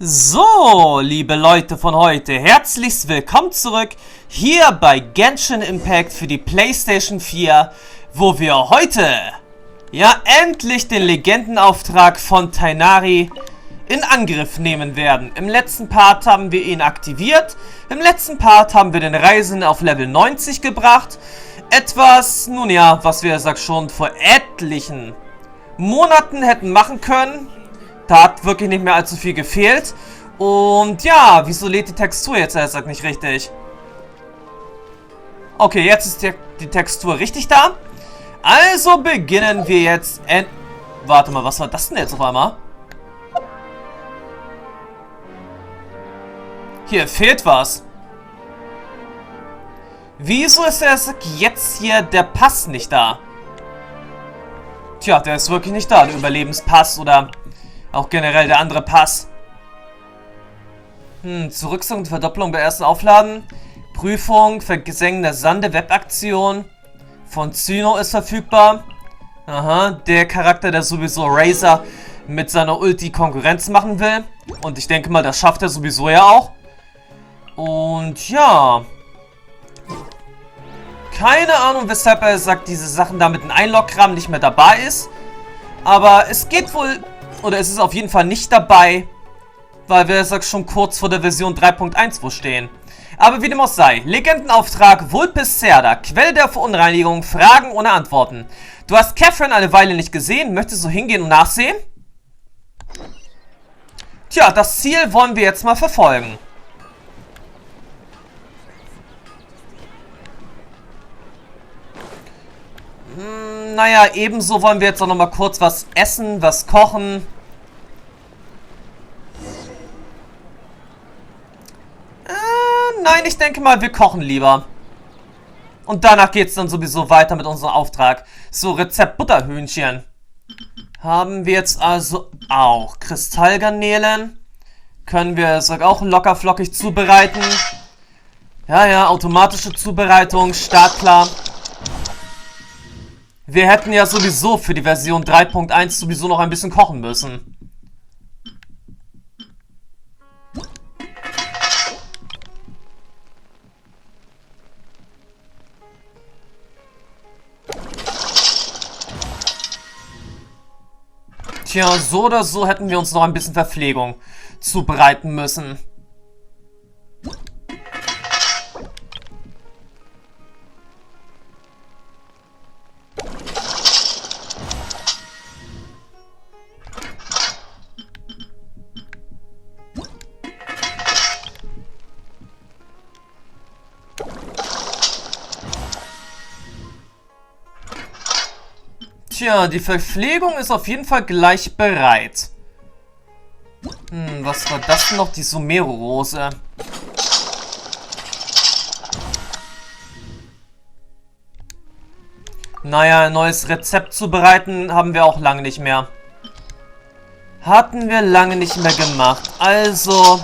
So, liebe Leute von heute, herzlich willkommen zurück hier bei Genshin Impact für die PlayStation 4, wo wir heute ja endlich den Legendenauftrag von Tighnari in Angriff nehmen werden. Im letzten Part haben wir ihn aktiviert, im letzten Part haben wir den Reisenden auf Level 90 gebracht. Etwas, nun ja, was wir schon vor etlichen Monaten hätten machen können. Da hat wirklich nicht mehr allzu viel gefehlt. Und ja, wieso lädt die Textur jetzt nicht richtig? Okay, jetzt ist die Textur richtig da. Also beginnen wir jetzt. Warte mal, was war das denn jetzt auf einmal? Hier fehlt was. Wieso ist jetzt hier der Pass nicht da? Tja, der ist wirklich nicht da. Der Überlebenspass oder auch generell der andere Pass. Zurücksetzung und Verdopplung bei ersten Aufladen. Prüfung, Versenken der Sande, Webaktion. Von Cyno ist verfügbar. Aha, der Charakter, der sowieso Razor mit seiner Ulti Konkurrenz machen will. Und ich denke mal, das schafft er sowieso ja auch. Und ja. Keine Ahnung, weshalb er sagt, diese Sachen da mit dem Einloggramm nicht mehr dabei ist. Aber es geht wohl, oder es ist auf jeden Fall nicht dabei, weil wir schon kurz vor der Version 3.1 stehen. Aber wie dem auch sei, Legendenauftrag Vulpes Cerda, Quelle der Verunreinigung, Fragen ohne Antworten. Du hast Catherine eine Weile nicht gesehen, möchtest du hingehen und nachsehen? Tja, das Ziel wollen wir jetzt mal verfolgen. Naja, ebenso wollen wir jetzt auch nochmal kurz was essen, was kochen. Nein, ich denke mal, wir kochen lieber. Und danach geht es dann sowieso weiter mit unserem Auftrag. So, Rezept Butterhühnchen. Haben wir jetzt also auch. Kristallgarnelen. Können wir auch locker flockig zubereiten. Ja, automatische Zubereitung, startklar. Wir hätten ja sowieso für die Version 3.1 sowieso noch ein bisschen kochen müssen. Tja, so oder so hätten wir uns noch ein bisschen Verpflegung zubereiten müssen. Tja, die Verpflegung ist auf jeden Fall gleich bereit. Was war das denn noch? Die Sumero-Rose. Naja, ein neues Rezept zubereiten haben wir auch lange nicht mehr. Hatten wir lange nicht mehr gemacht. Also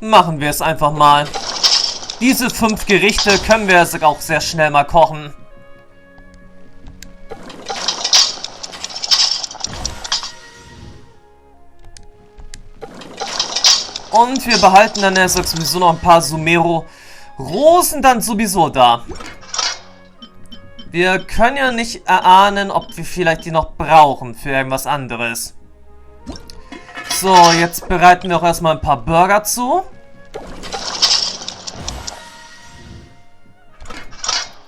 machen wir es einfach mal. Diese 5 Gerichte können wir auch sehr schnell mal kochen. Und wir behalten dann sowieso noch ein paar Sumero-Rosen dann sowieso da. Wir können ja nicht erahnen, ob wir vielleicht die noch brauchen für irgendwas anderes. So, jetzt bereiten wir auch erstmal ein paar Burger zu.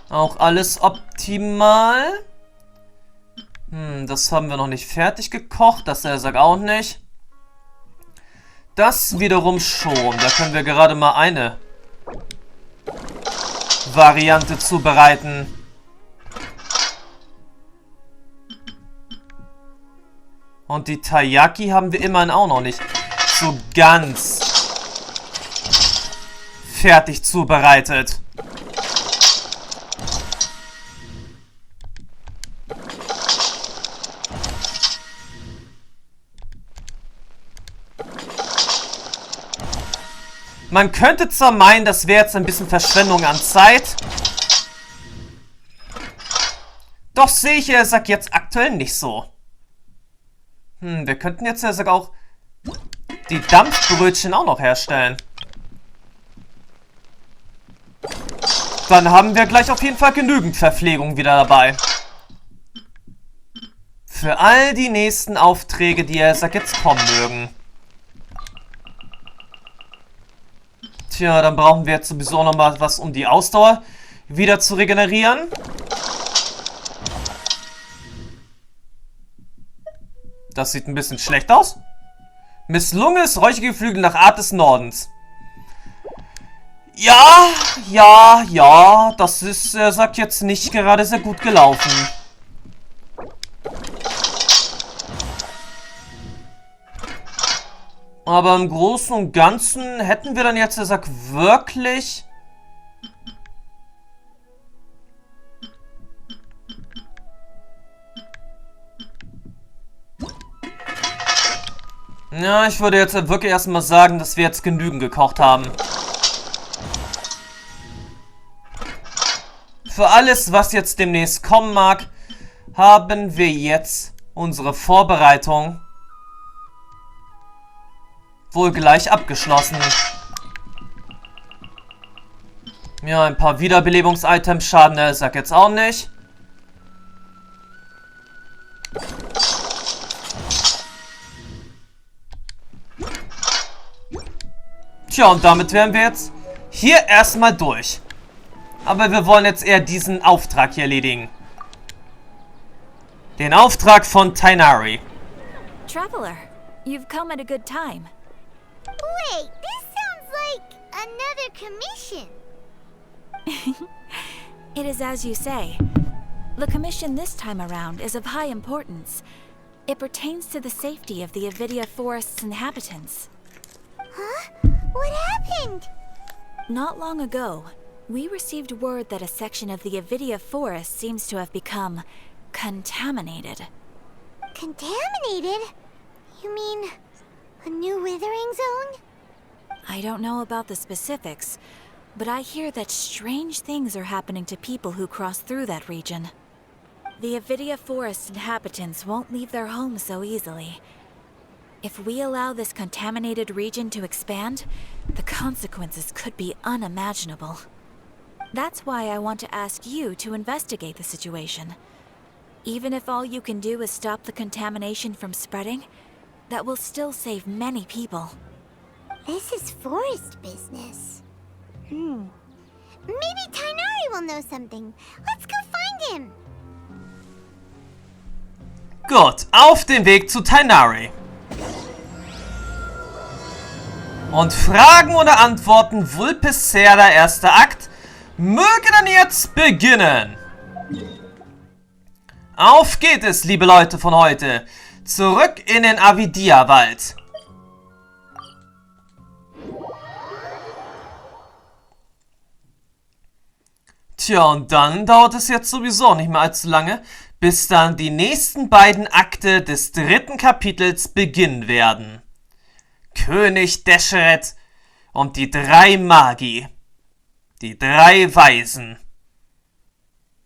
Auch alles optimal. Das haben wir noch nicht fertig gekocht. Das auch nicht. Das wiederum schon. Da können wir gerade mal eine Variante zubereiten. Und die Taiyaki haben wir immerhin auch noch nicht so ganz fertig zubereitet. Man könnte zwar meinen, das wäre jetzt ein bisschen Verschwendung an Zeit. Doch sehe ich jetzt aktuell nicht so. Wir könnten jetzt ja sogar auch die Dampfbrötchen auch noch herstellen. Dann haben wir gleich auf jeden Fall genügend Verpflegung wieder dabei. Für all die nächsten Aufträge, die jetzt kommen mögen. Tja, dann brauchen wir jetzt sowieso noch mal was, um die Ausdauer wieder zu regenerieren. Das sieht ein bisschen schlecht aus. Misslungenes räuchige Flügel nach Art des Nordens. Ja, das ist, sagt jetzt nicht gerade sehr gut gelaufen. Aber im Großen und Ganzen hätten wir dann jetzt, wirklich... Ja, ich würde jetzt wirklich erstmal sagen, dass wir jetzt genügend gekocht haben. Für alles, was jetzt demnächst kommen mag, haben wir jetzt unsere Vorbereitung wohl gleich abgeschlossen. Ja, ein paar Wiederbelebungs-Items schaden der Sack jetzt auch nicht. Tja, und damit wären wir jetzt hier erstmal durch. Aber wir wollen jetzt eher diesen Auftrag hier erledigen. Den Auftrag von Tighnari. Traveler, you've come at a good time. Wait, this sounds like another commission. It is as you say. The commission this time around is of high importance. It pertains to the safety of the Avidia Forest's inhabitants. Huh? What happened? Not long ago, we received word that a section of the Avidia Forest seems to have become contaminated. Contaminated? You mean a new withering zone? I don't know about the specifics, but I hear that strange things are happening to people who cross through that region. The Avidia Forest inhabitants won't leave their homes so easily. If we allow this contaminated region to expand, the consequences could be unimaginable. That's why I want to ask you to investigate the situation. Even if all you can do is stop the contamination from spreading, that will still save many people. This is forest business. Maybe Tighnaris will know something. Let's go find him. Gut, auf dem Weg zu Tighnari. Und Fragen oder Antworten Vulpes-Ser, der erste Akt, möge dann jetzt beginnen. Auf geht es, liebe Leute von heute. Zurück in den Avidia-Wald. Tja, und dann dauert es jetzt sowieso nicht mehr allzu lange, bis dann die nächsten beiden Akte des dritten Kapitels beginnen werden. König Deshret und die 3 Magi. Die 3 Weisen.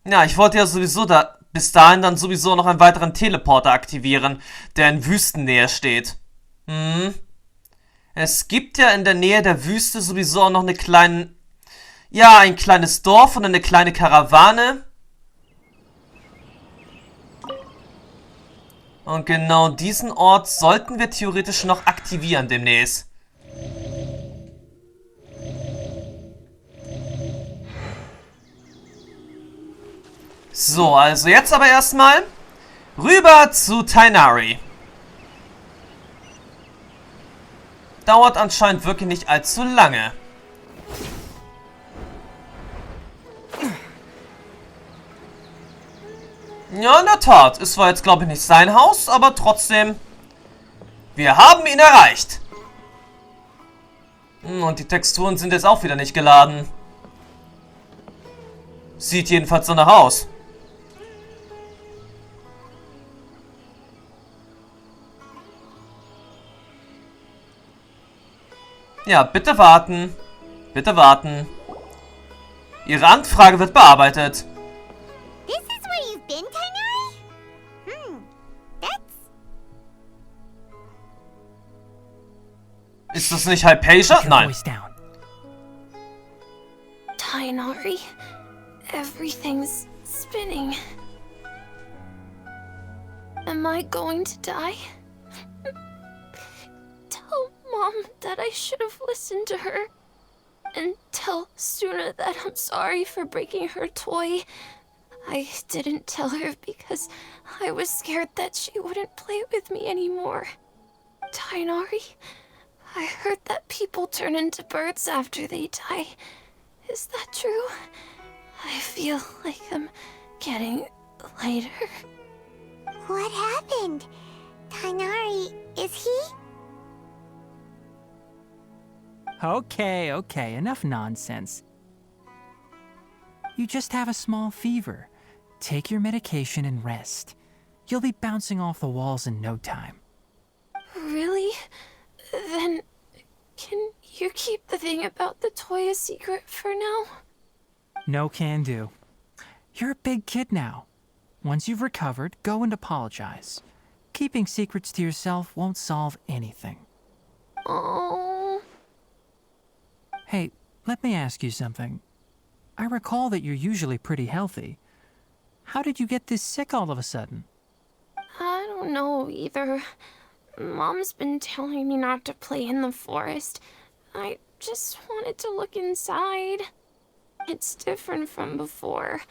Ja, ich wollte ja sowieso bis dahin dann sowieso noch einen weiteren Teleporter aktivieren, der in Wüstennähe steht. Es gibt ja in der Nähe der Wüste sowieso auch noch ein kleines Dorf und eine kleine Karawane. Und genau diesen Ort sollten wir theoretisch noch aktivieren demnächst. So, also jetzt aber erstmal rüber zu Tighnari. Dauert anscheinend wirklich nicht allzu lange. Ja, in der Tat. Es war jetzt, glaube ich, nicht sein Haus, aber trotzdem. Wir haben ihn erreicht. Und die Texturen sind jetzt auch wieder nicht geladen. Sieht jedenfalls danach aus. Ja, bitte warten. Bitte warten. Ihre Anfrage wird bearbeitet. This is where you've been, Tighnaris? Ist das nicht Hypatia? Nein. Tighnari, everything's spinning. Am I going to die? Tell Mom that I should have listened to her. And tell Suna that I'm sorry for breaking her toy. I didn't tell her because I was scared that she wouldn't play with me anymore. Tighnari, I heard that people turn into birds after they die. Is that true? I feel like I'm getting lighter. What happened? Tighnari, is he? Okay, enough nonsense. You just have a small fever. Take your medication and rest. You'll be bouncing off the walls in no time. Really? Then, can you keep the thing about the toy a secret for now? No can do. You're a big kid now. Once you've recovered, go and apologize. Keeping secrets to yourself won't solve anything. Oh. Hey, let me ask you something. I recall that you're usually pretty healthy. How did you get this sick all of a sudden? I don't know either. Mom's been telling me not to play in the forest. I just wanted to look inside. It's different from before.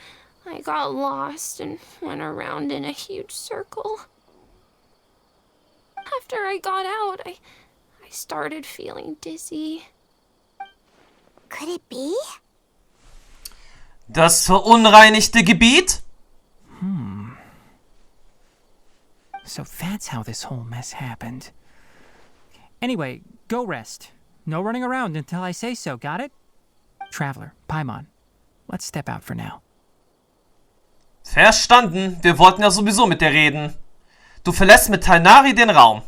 I got lost and went around in a huge circle. After I got out, I started feeling dizzy. Could it be? Das verunreinigte Gebiet? So that's how this whole mess happened. Anyway, go rest. No running around until I say so, got it? Traveler, Paimon, let's step out for now. Verstanden. Wir wollten ja sowieso mit dir reden. Du verlässt mit Tighnari den Raum.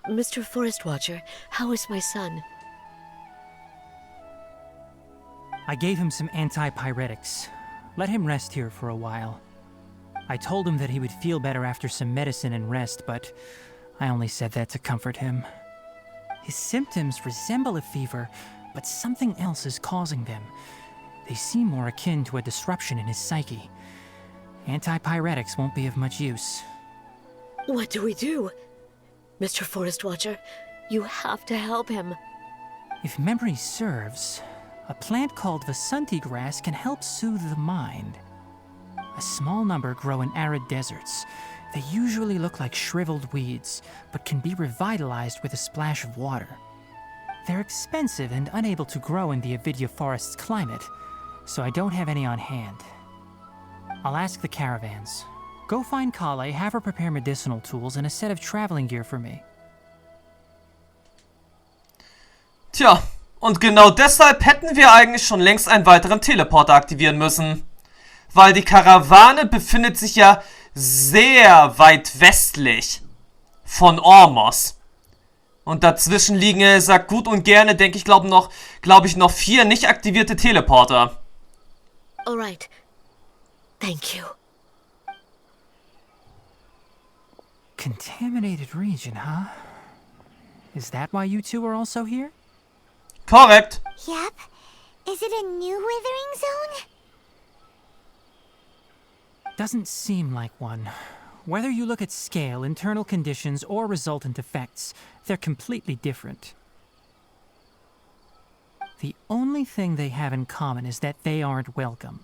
Mr. Forest Watcher, how is my son? I gave him some antipyretics. Let him rest here for a while. I told him that he would feel better after some medicine and rest, but I only said that to comfort him. His symptoms resemble a fever, but something else is causing them. They seem more akin to a disruption in his psyche. Antipyretics won't be of much use. What do we do? Mr. Forest Watcher, you have to help him. If memory serves, a plant called Vasanti grass can help soothe the mind. A small number grow in arid deserts. They usually look like shriveled weeds, but can be revitalized with a splash of water. They're expensive and unable to grow in the Avidya forest's climate, so I don't have any on hand. I'll ask the caravans. Go find Kale, have her prepare medicinal tools and a set of traveling gear for me. Tja, und genau deshalb hätten wir eigentlich schon längst einen weiteren Teleporter aktivieren müssen. Weil die Karawane befindet sich ja sehr weit westlich von Ormos. Und dazwischen liegen, sagt gut und gerne, denke ich, glaube ich, noch 4 nicht aktivierte Teleporter. Alright. Thank you. Contaminated region, huh? Is that why you two are also here? Korrekt. Yep. Is it a new withering zone? Doesn't seem like one. Whether you look at scale, internal conditions, or resultant effects, they're completely different. The only thing they have in common is that they aren't welcome.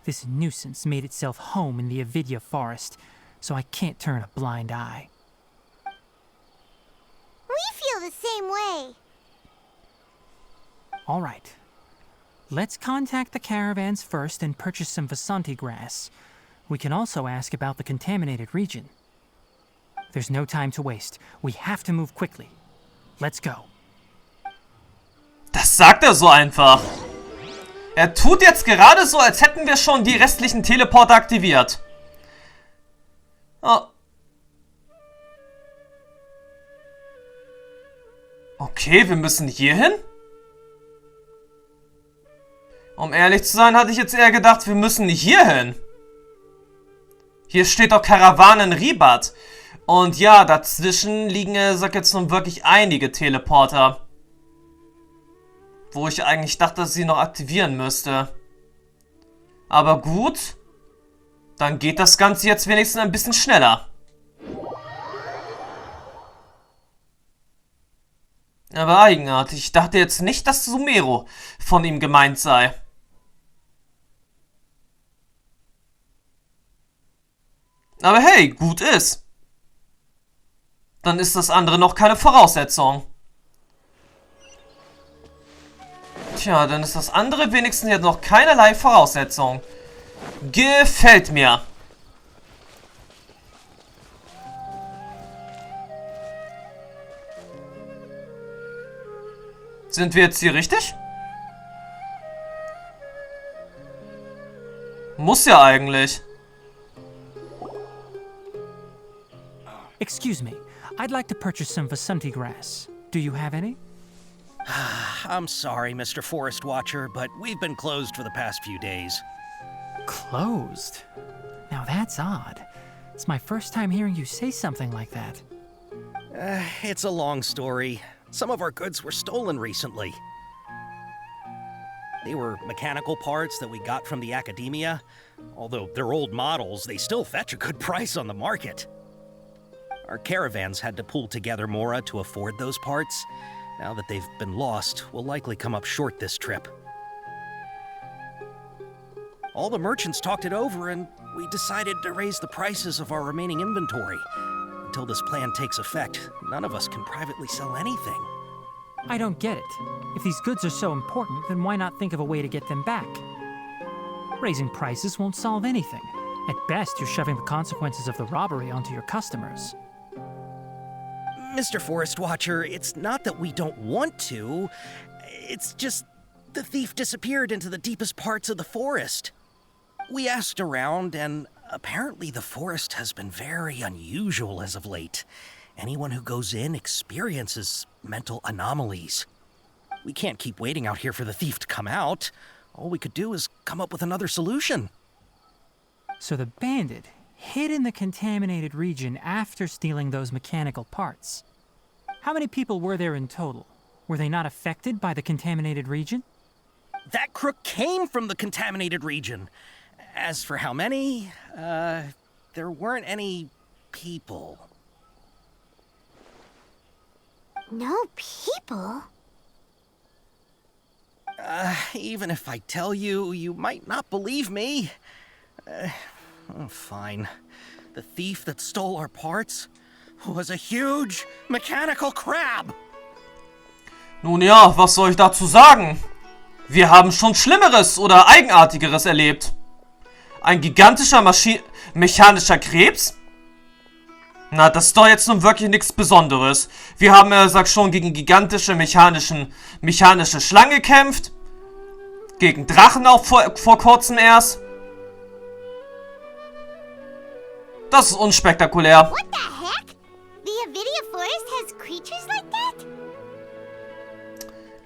This nuisance made itself home in the Avidya forest, so I can't turn a blind eye. We feel the same way. All right. Let's contact the caravans first and purchase some Vasanti grass. We can also ask about the contaminated region. There's no time to waste. We have to move quickly. Let's go. Das sagt er so einfach. Er tut jetzt gerade so, als hätten wir schon die restlichen Teleporter aktiviert. Oh. Okay, wir müssen hier hin? Um ehrlich zu sein, hatte ich jetzt eher gedacht, wir müssen hier hin. Hier steht doch Karawanen Ribat. Und ja, dazwischen liegen, sag jetzt nun wirklich einige Teleporter. Wo ich eigentlich dachte, dass ich sie noch aktivieren müsste. Aber gut. Dann geht das Ganze jetzt wenigstens ein bisschen schneller. Aber eigenartig. Ich dachte jetzt nicht, dass Sumero von ihm gemeint sei. Aber hey, gut ist. Dann ist das andere noch keine Voraussetzung. Tja, dann ist das andere wenigstens jetzt noch keinerlei Voraussetzung. Gefällt mir. Sind wir jetzt hier richtig? Muss ja eigentlich. Excuse me, I'd like to purchase some Vasanti grass. Do you have any? I'm sorry, Mr. Forest Watcher, but we've been closed for the past few days. Closed? Now that's odd. It's my first time hearing you say something like that. It's a long story. Some of our goods were stolen recently. They were mechanical parts that we got from the academia. Although they're old models, they still fetch a good price on the market. Our caravans had to pool together more to afford those parts. Now that they've been lost, we'll likely come up short this trip. All the merchants talked it over, and we decided to raise the prices of our remaining inventory. Until this plan takes effect, none of us can privately sell anything. I don't get it. If these goods are so important, then why not think of a way to get them back? Raising prices won't solve anything. At best, you're shoving the consequences of the robbery onto your customers. Mr. Forest Watcher, it's not that we don't want to. It's just the thief disappeared into the deepest parts of the forest. We asked around, and apparently the forest has been very unusual as of late. Anyone who goes in experiences mental anomalies. We can't keep waiting out here for the thief to come out. All we could do is come up with another solution. So the bandit hid in the contaminated region after stealing those mechanical parts. How many people were there in total? Were they not affected by the contaminated region? That crook came from the contaminated region. As for how many, there weren't any people. No people? Even if I tell you, you might not believe me. Fine. The thief that stole our parts was a huge mechanical crab. Nun ja, was soll ich dazu sagen? Wir haben schon Schlimmeres oder Eigenartigeres erlebt. Ein gigantischer mechanischer Krebs? Na, das ist doch jetzt nun wirklich nichts Besonderes. Wir haben ja, sag schon, gegen gigantische mechanische Schlangen gekämpft. Gegen Drachen auch vor kurzem erst. Das ist unspektakulär. What the heck? The Avidia Forest has creatures like that?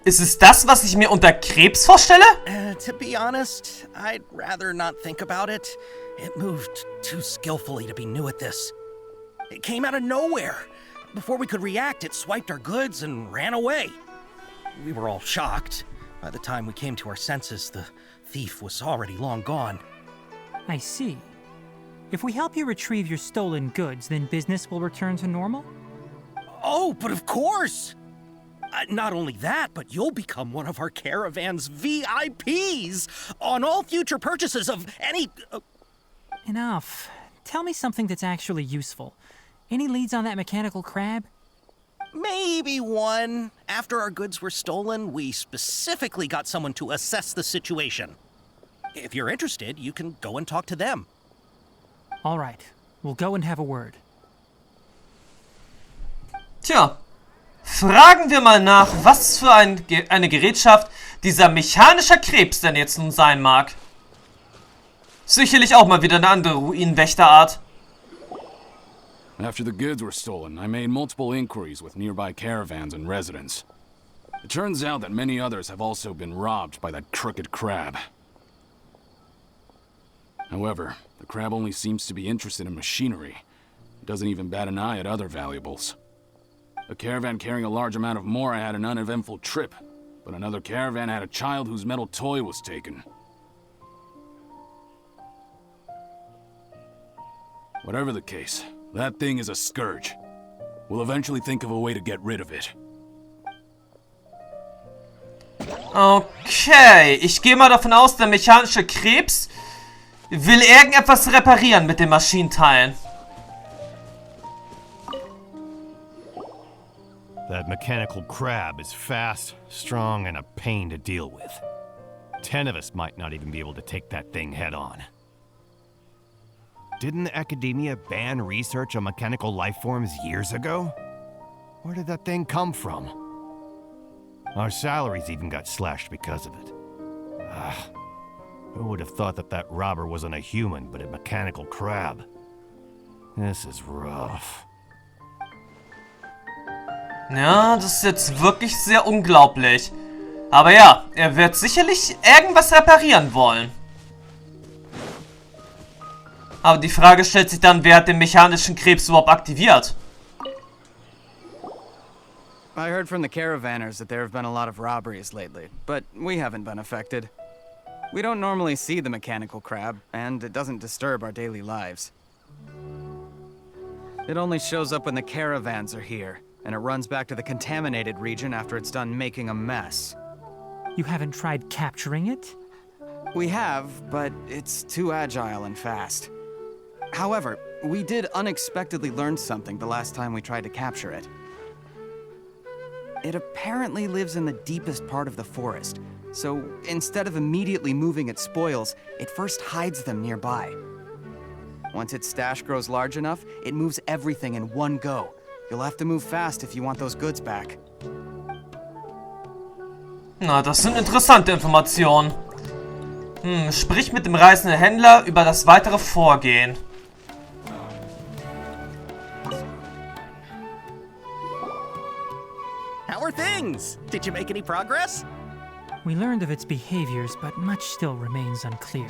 Ist es das, was ich mir unter Krebs vorstelle? To be honest, I'd rather not think about it. It moved too skillfully to be new at this. It came out of nowhere. Before we could react, it swiped our goods and ran away. We were all shocked. By the time we came to our senses, the thief was already long gone. I see. If we help you retrieve your stolen goods, then business will return to normal? Oh, but of course! Not only that, but you'll become one of our caravan's VIPs on all future purchases of any... Enough. Tell me something that's actually useful. Any leads on that mechanical crab? Maybe one. After our goods were stolen, we specifically got someone to assess the situation. If you're interested, you can go and talk to them. All right. We'll go and have a word. Tja, fragen wir mal nach, was für eine Gerätschaft dieser mechanische Krebs denn jetzt nun sein mag. Sicherlich auch mal wieder eine andere Ruinenwächterart. After the goods were stolen, I made multiple inquiries with nearby caravans and residents. It turns out that many others have also been robbed by that crooked crab. However, the crab only seems to be interested in machinery. It doesn't even bat an eye at other valuables. A caravan carrying a large amount of more had an uneventful trip. but another caravan had a child whose metal toy was taken. Whatever the case, that thing is a scourge. We'll eventually think of a way to get rid of it. Okay, ich gehe mal davon aus, der mechanische Krebs will irgendetwas reparieren mit den Maschinenteilen. That mechanical crab is fast, strong, and a pain to deal with. 10 of us might not even be able to take that thing head on. Didn't academia ban research on mechanical life forms years ago? Where did that thing come from? Our salaries even got slashed because of it. Who would have thought that that robber wasn't a human, but a mechanical crab? This is rough. Ja, das ist jetzt wirklich sehr unglaublich. Aber ja, er wird sicherlich irgendwas reparieren wollen. Aber die Frage stellt sich dann, wer hat den mechanischen Krebs überhaupt aktiviert? I heard from the caravanners that there have been a lot of robberies lately, but we haven't been affected. We don't normally see the mechanical crab, and it doesn't disturb our daily lives. It only shows up when the caravans are here, and it runs back to the contaminated region after it's done making a mess. You haven't tried capturing it? We have, but it's too agile and fast. However, we did unexpectedly learn something the last time we tried to capture it. It apparently lives in the deepest part of the forest, so instead of immediately moving its spoils, it first hides them nearby. Once its stash grows large enough, it moves everything in one go. You'll have to move fast if you want those goods back. Na, das sind interessante Informationen. Sprich mit dem reisenden Händler über das weitere Vorgehen. How are things? Did you make any progress? We learned of its behaviors, but much still remains unclear.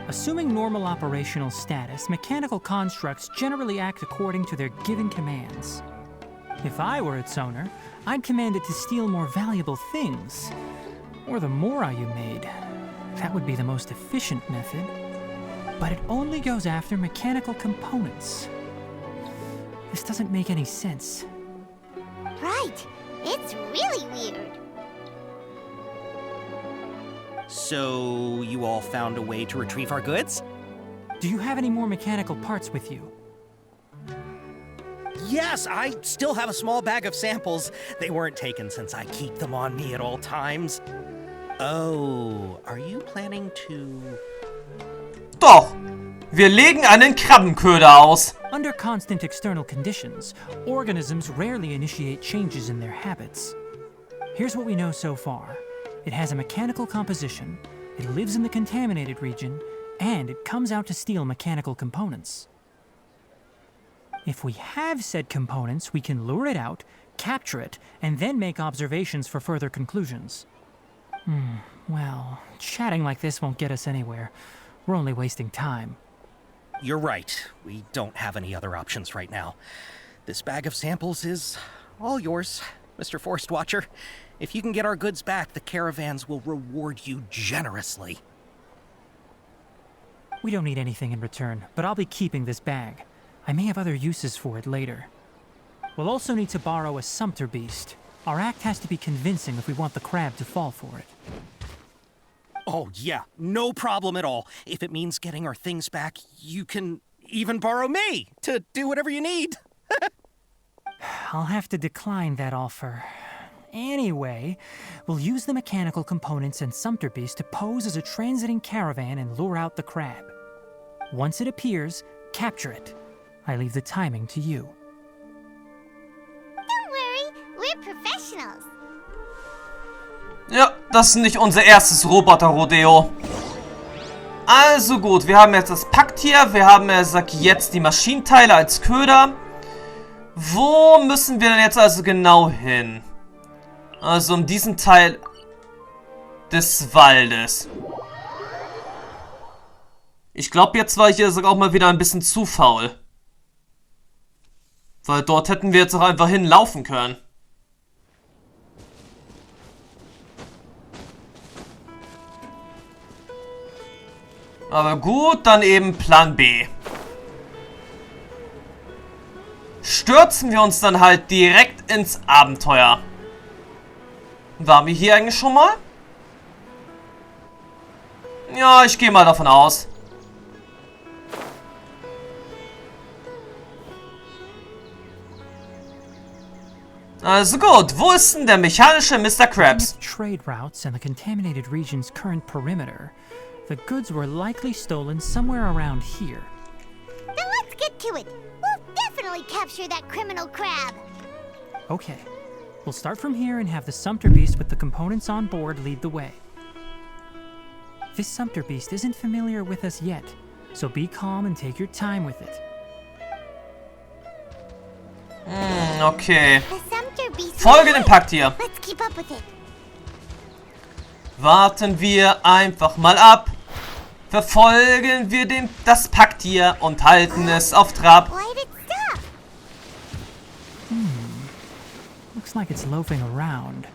Assuming normal operational status, mechanical constructs generally act according to their given commands. If I were its owner, I'd command it to steal more valuable things. Or the more you made. That would be the most efficient method. But it only goes after mechanical components. This doesn't make any sense. Right. It's really weird. So, you all found a way to retrieve our goods? Do you have any more mechanical parts with you? Yes, I still have a small bag of samples. They weren't taken since I keep them on me at all times. Oh, are you planning to... Doch! Wir legen einen Krabbenköder aus. Under constant external conditions, organisms rarely initiate changes in their habits. Here's what we know so far. It has a mechanical composition, it lives in the contaminated region, and it comes out to steal mechanical components. If we have said components, we can lure it out, capture it, and then make observations for further conclusions. Well, chatting like this won't get us anywhere. We're only wasting time. You're right. We don't have any other options right now. This bag of samples is all yours, Mr. Forest Watcher. If you can get our goods back, the caravans will reward you generously. We don't need anything in return, but I'll be keeping this bag. I may have other uses for it later. We'll also need to borrow a sumpter beast. Our act has to be convincing if we want the crab to fall for it. Oh, yeah, no problem at all. If it means getting our things back, you can even borrow me to do whatever you need. I'll have to decline that offer. Anyway, we'll use the mechanical components and sumpter beast to pose as a transiting caravan and lure out the crab. Once it appears, capture it. I leave the timing to you. Don't worry, we're professionals. Ja, das ist nicht unser erstes Roboter-Rodeo. Also gut, wir haben jetzt das Packtier, wir haben, jetzt die Maschinenteile als Köder. Wo müssen wir denn jetzt also genau hin? Also um diesen Teil des Waldes. Ich glaube, jetzt war ich hier sogar auch mal wieder ein bisschen zu faul. Weil dort hätten wir jetzt auch einfach hinlaufen können. Aber gut, dann eben Plan B. Stürzen wir uns dann halt direkt ins Abenteuer. Waren wir hier eigentlich schon mal? Ja, ich gehe mal davon aus. Also gut, wo ist denn der mechanische Mr. Krabs? Trade routes and the contaminated region's current perimeter. The goods were likely stolen somewhere around here. Then let's get to it. We'll definitely capture that criminal crab. Okay. We'll start from here and have the Sumpter Beast with the components on board lead the way. This Sumpter Beast isn't familiar with us yet, so be calm and take your time with it. Okay. The Sumpter Beast. Folge dem Pakt hier. Let's keep up with it. Warten wir einfach mal ab. Verfolgen wir das Pakt hier und halten es auf Trab. Why did it stop? Looks like it's loafing around.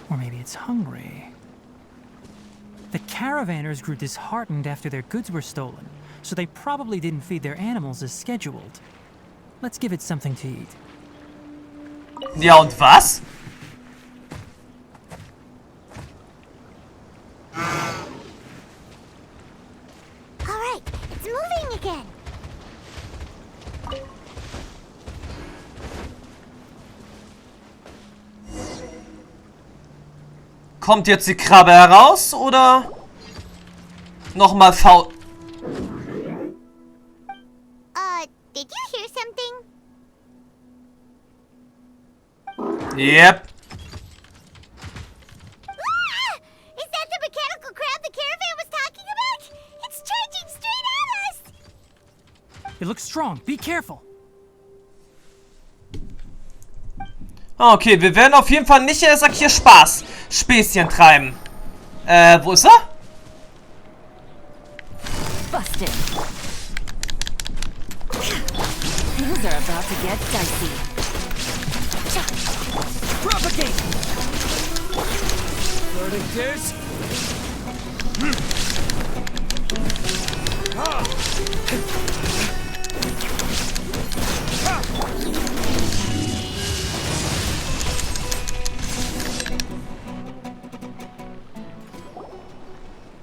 Or maybe it's hungry. The caravanners grew disheartened after their goods were stolen, so they probably didn't feed their animals as scheduled. Let's give it something to eat. Ja, und was? Alright, it's moving again. Kommt jetzt die Krabbe heraus, oder? Nochmal faul. Did you hear something? Yep. Ah! Is that the mechanical crab the caravan was talking about? It's charging straight at us! It looks strong. Be careful. Okay, wir werden auf jeden Fall nicht, sagt hier, Späßchen treiben. Wo ist er? Busted. Things are about to get dicey. Propagate! Learning this?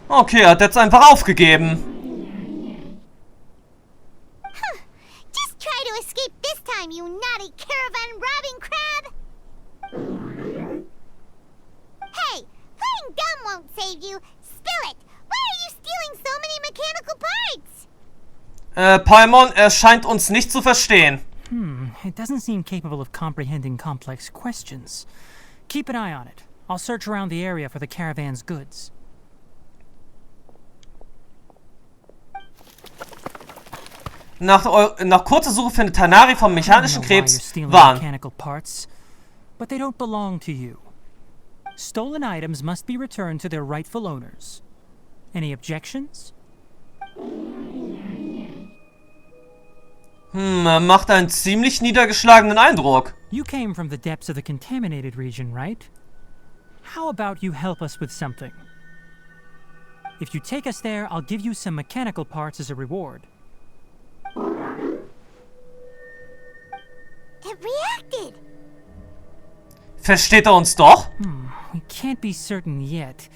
Okay, er hat jetzt einfach aufgegeben. Just try to escape this time, you naughty caravan robbing crab! Hey, playing dumb won't save you. Spill it! Why are you stealing so many mechanical parts? Paimon, er scheint uns nicht zu verstehen. It doesn't seem capable of comprehending complex questions. Keep an eye on it. I'll search around the area for the caravan's goods. Nach kurzer Suche findet Tighnari vom mechanischen Krebs Waren. Waren. Parts, but they don't belong to you. Stolen items must be returned to their rightful owners. Any objections? Er macht einen ziemlich niedergeschlagenen Eindruck. You came from the depths of the contaminated region, right? How about you help us with something? If you take us there, I'll give you some mechanical parts as a reward. It reacted! Versteht er uns doch? We can't be certain yet.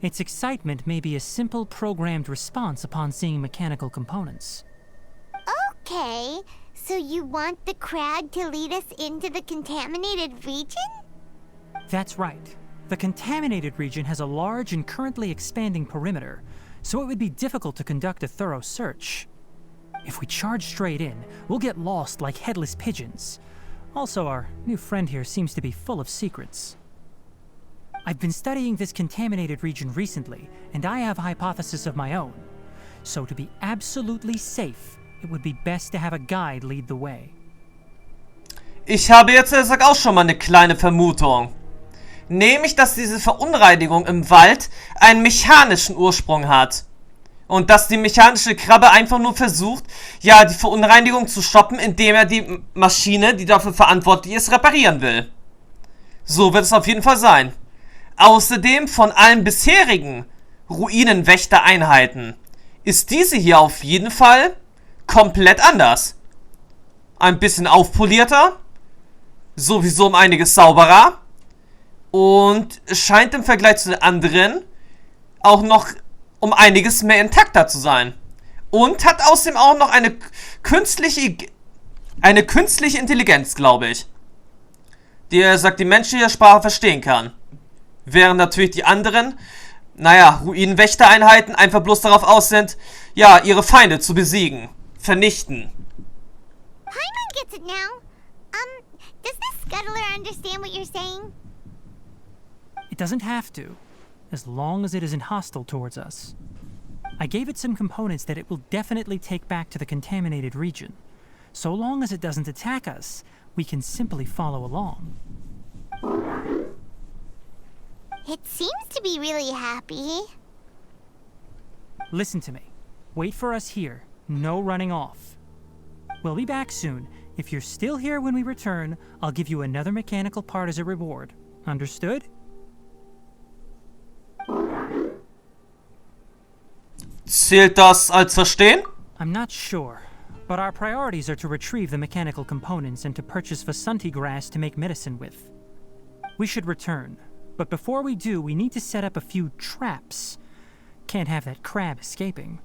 Its excitement may be a simple programmed response upon seeing mechanical components. Okay, so you want the crab to lead us into the contaminated region? That's right. The contaminated region has a large and currently expanding perimeter, so it would be difficult to conduct a thorough search. If we charge straight in, we'll get lost like headless pigeons. Also, our new friend here seems to be full of secrets. I've been studying this contaminated region recently, and I have a hypothesis of my own. So to be absolutely safe, it would be best to have a guide lead the way. Ich habe jetzt auch schon mal eine kleine Vermutung. Nämlich, dass diese Verunreinigung im Wald einen mechanischen Ursprung hat. Und dass die mechanische Krabbe einfach nur versucht, ja, die Verunreinigung zu stoppen, indem er die Maschine, die dafür verantwortlich ist, reparieren will. So wird es auf jeden Fall sein. Außerdem von allen bisherigen Ruinenwächtereinheiten ist diese hier auf jeden Fall komplett anders. Ein bisschen aufpolierter, sowieso um einiges sauberer und scheint im Vergleich zu den anderen auch noch um einiges mehr intakter zu sein. Und hat außerdem auch noch eine künstliche Intelligenz, glaube ich, die, er sagt, die menschliche Sprache verstehen kann. Während natürlich die anderen, naja, Ruinenwächtereinheiten einfach bloß darauf aus sind, ja, ihre Feinde zu besiegen, vernichten. Paimon gets it now. Does the scuttler understand what you're saying? It doesn't have to, as long as it isn't hostile towards us. I gave it some components that it will definitely take back to the contaminated region. So long as it doesn't attack us, we can simply follow along. It seems to be really happy. Listen to me. Wait for us here. No running off. We'll be back soon. If you're still here when we return, I'll give you another mechanical part as a reward. Understood? Zählt das als Verstehen? I'm not sure, but our priorities are to retrieve the mechanical components and to purchase Vasanti grass to make medicine with. We should return, but before we do, we need to set up a few traps. Can't have that crab escaping.